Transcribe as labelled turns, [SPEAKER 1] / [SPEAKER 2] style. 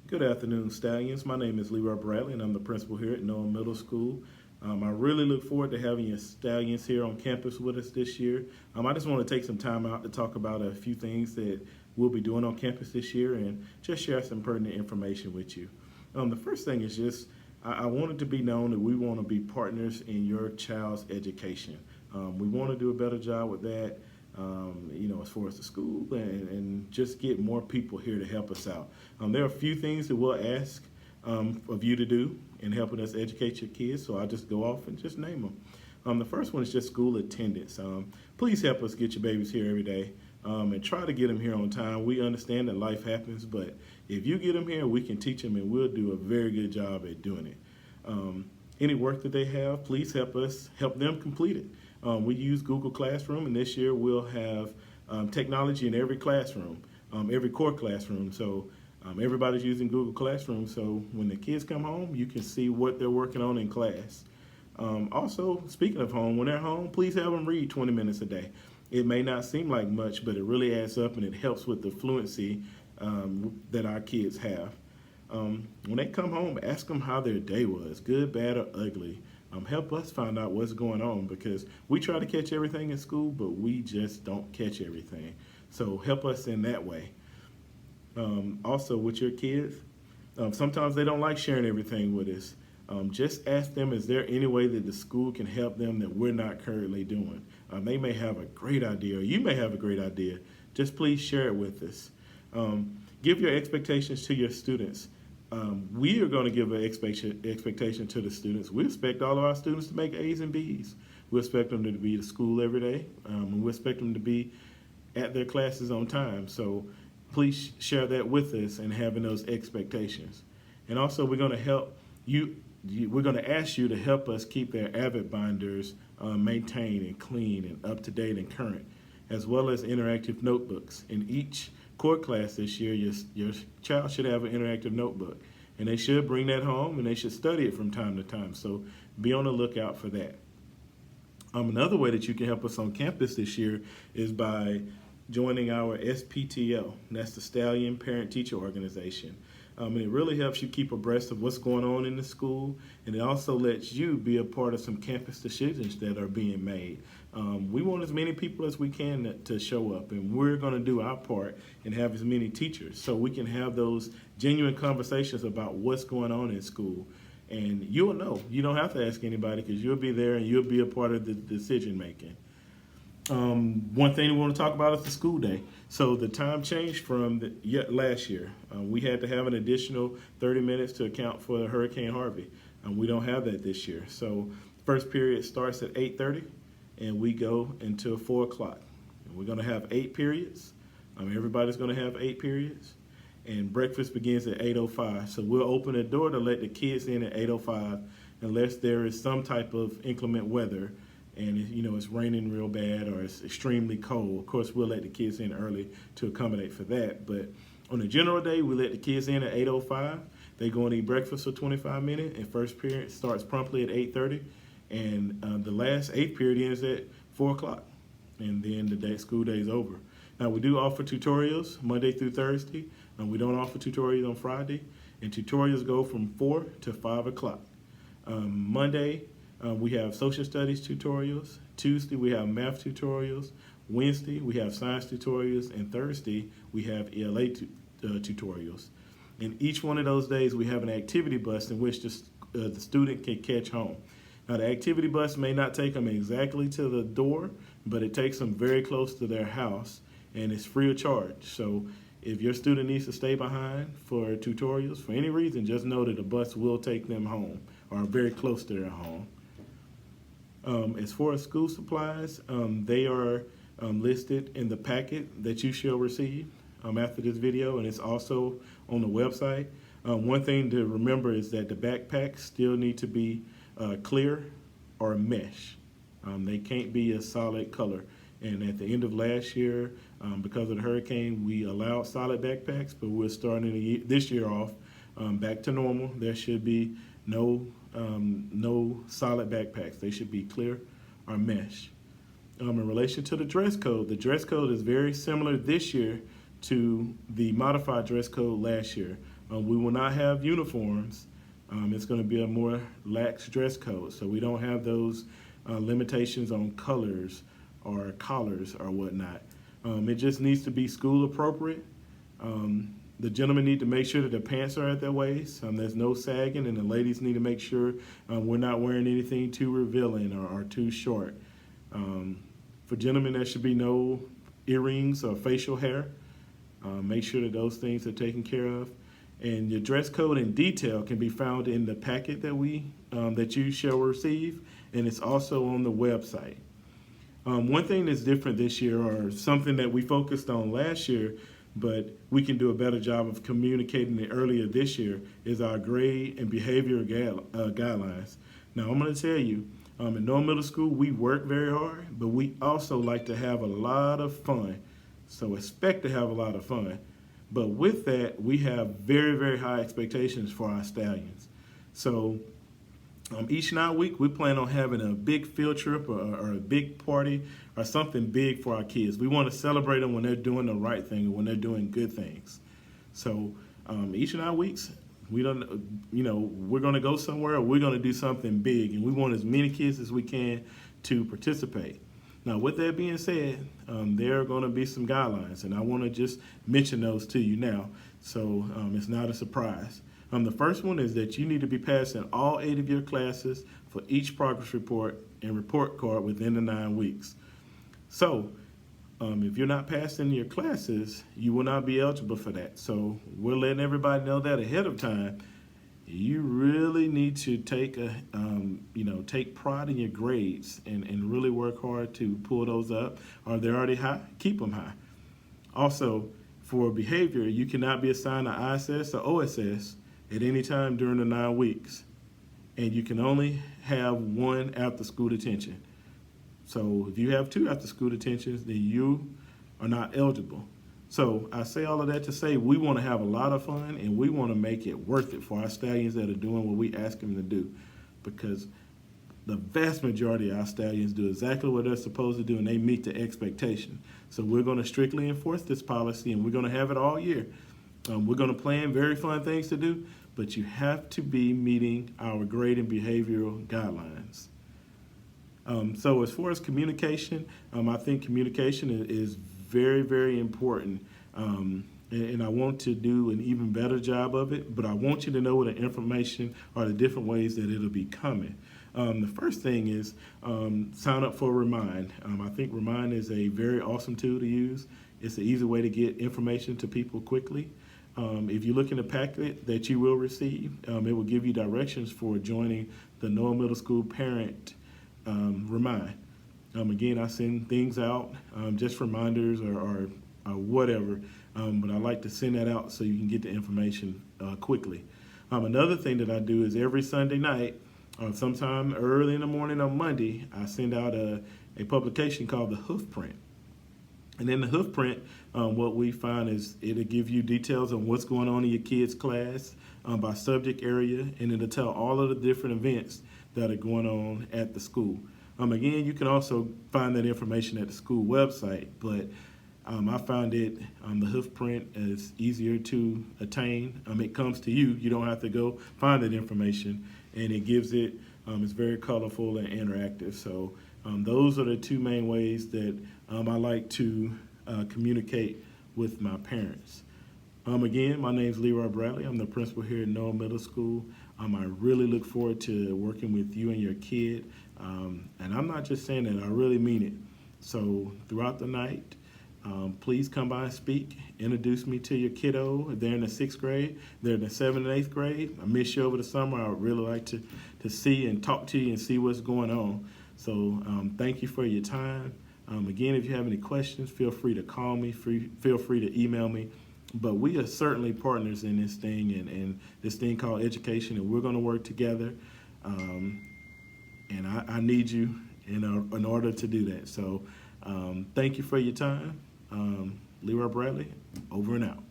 [SPEAKER 1] Good afternoon, Stallions. My name is Leroy Bradley, and I'm the principal here at Noah Middle School. I really look forward to having your Stallions here on campus with us this year. I just want to take some time out to talk about a few things that we'll be doing on campus this year and just share some pertinent information with you. The first thing is just I want it to be known that we want to be partners in your child's education. We want to do a better job with that. As far as the school and just get more people here to help us out. There are a few things that we'll ask of you to do in helping us educate your kids, so I'll just go off and just name them. The first one is just school attendance. Please help us get your babies here every day and try to get them here on time. We understand that life happens, but if you get them here, we can teach them and we'll do a very good job at doing it. Any work that they have, please help them complete it. We use Google Classroom, and this year we'll have technology in every classroom, every core classroom. So everybody's using Google Classroom, so when the kids come home, you can see what they're working on in class. Also, speaking of home, when they're home, please have them read 20 minutes a day. It may not seem like much, but it really adds up, and it helps with the fluency that our kids have. When they come home, ask them how their day was, good, bad, or ugly. Help us find out what's going on, because we try to catch everything in school, but we just don't catch everything. So help us in that way. Also, with your kids, sometimes they don't like sharing everything with us. Just ask them, is there any way that the school can help them that we're not currently doing? They may have a great idea, or you may have a great idea. Just please share it with us. Give your expectations to your students. We are going to give an expectation to the students. We expect all of our students to make A's and B's. We expect them to be to school every day, and we expect them to be at their classes on time. So please share that with us and having those expectations. And also, we're going to help you. We're going to ask you to help us keep their Avid binders maintained and clean and up to date and current, as well as interactive notebooks. In each core class this year, your child should have an interactive notebook, and they should bring that home and they should study it from time to time. So be on the lookout for that. Another way that you can help us on campus this year is by joining our SPTO. That's the Stallion Parent Teacher Organization. And it really helps you keep abreast of what's going on in the school, and it also lets you be a part of some campus decisions that are being made. We want as many people as we can to show up, and we're going to do our part and have as many teachers so we can have those genuine conversations about what's going on in school. And you'll know. You don't have to ask anybody, because you'll be there and you'll be a part of the decision making. One thing we want to talk about is the school day. So the time changed from last year. We had to have an additional 30 minutes to account for Hurricane Harvey. We don't have that this year. So first period starts at 8:30 and we go until 4 o'clock. And we're going to have 8 periods. Everybody's going to have 8 periods. And breakfast begins at 8:05. So we'll open the door to let the kids in at 8:05 unless there is some type of inclement weather and it's raining real bad or it's extremely cold. Of course, we'll let the kids in early to accommodate for that. But on a general day, we let the kids in at 8:05. They go and eat breakfast for 25 minutes, and first period starts promptly at 8:30. And the last 8th period ends at 4 o'clock. And then the school day is over. Now, we do offer tutorials Monday through Thursday. And we don't offer tutorials on Friday. And tutorials go from 4 to 5 o'clock. Monday, we have social studies tutorials. Tuesday, we have math tutorials. Wednesday, we have science tutorials. And Thursday, we have ELA tutorials. And each one of those days, we have an activity bus in which the student can catch home. Now, the activity bus may not take them exactly to the door, but it takes them very close to their house, and it's free of charge. So if your student needs to stay behind for tutorials for any reason, just know that the bus will take them home or very close to their home. As far as school supplies, they are listed in the packet that you shall receive after this video, and it's also on the website. One thing to remember is that the backpacks still need to be clear or mesh. They can't be a solid color. And at the end of last year, because of the hurricane, we allowed solid backpacks, but we're starting this year off back to normal. There should be no solid backpacks. They should be clear or mesh. In relation to the dress code is very similar this year to the modified dress code last year. We will not have uniforms. It's going to be a more lax dress code, so we don't have those limitations on colors or collars or whatnot. It just needs to be school appropriate. The gentlemen need to make sure that the pants are at their waist. There's no sagging, and the ladies need to make sure we're not wearing anything too revealing or too short. For gentlemen, there should be no earrings or facial hair. Make sure that those things are taken care of. And your dress code in detail can be found in the packet that you shall receive, and it's also on the website. One thing that's different this year, or something that we focused on last year, but we can do a better job of communicating it earlier this year, is our grade and behavior guidelines. Now, I'm going to tell you, in North Middle School, we work very hard, but we also like to have a lot of fun. So expect to have a lot of fun. But with that, we have very, very high expectations for our Stallions. So each night week, we plan on having a big field trip or a big party or something big for our kids. We want to celebrate them when they're doing the right thing and when they're doing good things. So each night weeks, we're going to go somewhere or we're going to do something big, and we want as many kids as we can to participate. Now, with that being said, there are going to be some guidelines, and I want to just mention those to you now, so it's not a surprise. The first one is that you need to be passing all 8 of your classes for each progress report and report card within the 9 weeks. So, if you're not passing your classes, you will not be eligible for that. So, we're letting everybody know that ahead of time. You really need to take pride in your grades and really work hard to pull those up. Are they already high? Keep them high. Also, for behavior, you cannot be assigned to ISS or OSS at any time during the 9 weeks. And you can only have 1 after school detention. So if you have 2 after school detentions, then you are not eligible. So I say all of that to say we want to have a lot of fun, and we want to make it worth it for our Stallions that are doing what we ask them to do, because the vast majority of our Stallions do exactly what they're supposed to do, and they meet the expectation. So we're going to strictly enforce this policy, and we're going to have it all year. We're going to plan very fun things to do, but you have to be meeting our grade and behavioral guidelines. So as far as communication, I think communication is very, very important, and I want to do an even better job of it, but I want you to know what the information or the different ways that it'll be coming. The first thing is sign up for Remind. I think Remind is a very awesome tool to use. It's an easy way to get information to people quickly. If you look in the packet that you will receive, it will give you directions for joining the Noah Middle School Parent Remind. Again, I send things out, just reminders or whatever, but I like to send that out so you can get the information quickly. Another thing that I do is every Sunday night, sometime early in the morning on Monday, I send out a publication called the Hoof Print. And in the Hoof Print, what we find is it'll give you details on what's going on in your kids' class by subject area, and it'll tell all of the different events that are going on at the school. Again, you can also find that information at the school website, but I found it, the Hoof Print is easier to attain. It comes to you. You don't have to go find that information, and it gives it, it's very colorful and interactive. So those are the 2 main ways that I like to communicate with my parents. Again, my name is Leroy Bradley. I'm the principal here at Noah Middle School. I really look forward to working with you and your kid. And I'm not just saying that, I really mean it. So throughout the night, please come by and speak. Introduce me to your kiddo. If they're in the 6th grade, they're in the 7th and 8th grade. I miss you over the summer. I would really like to see and talk to you and see what's going on. So thank you for your time. Again, if you have any questions, feel free to call me, feel free to email me. But we are certainly partners in this thing and this thing called education, and we're going to work together. And I need you in order to do that. So thank you for your time. Leroy Bradley, over and out.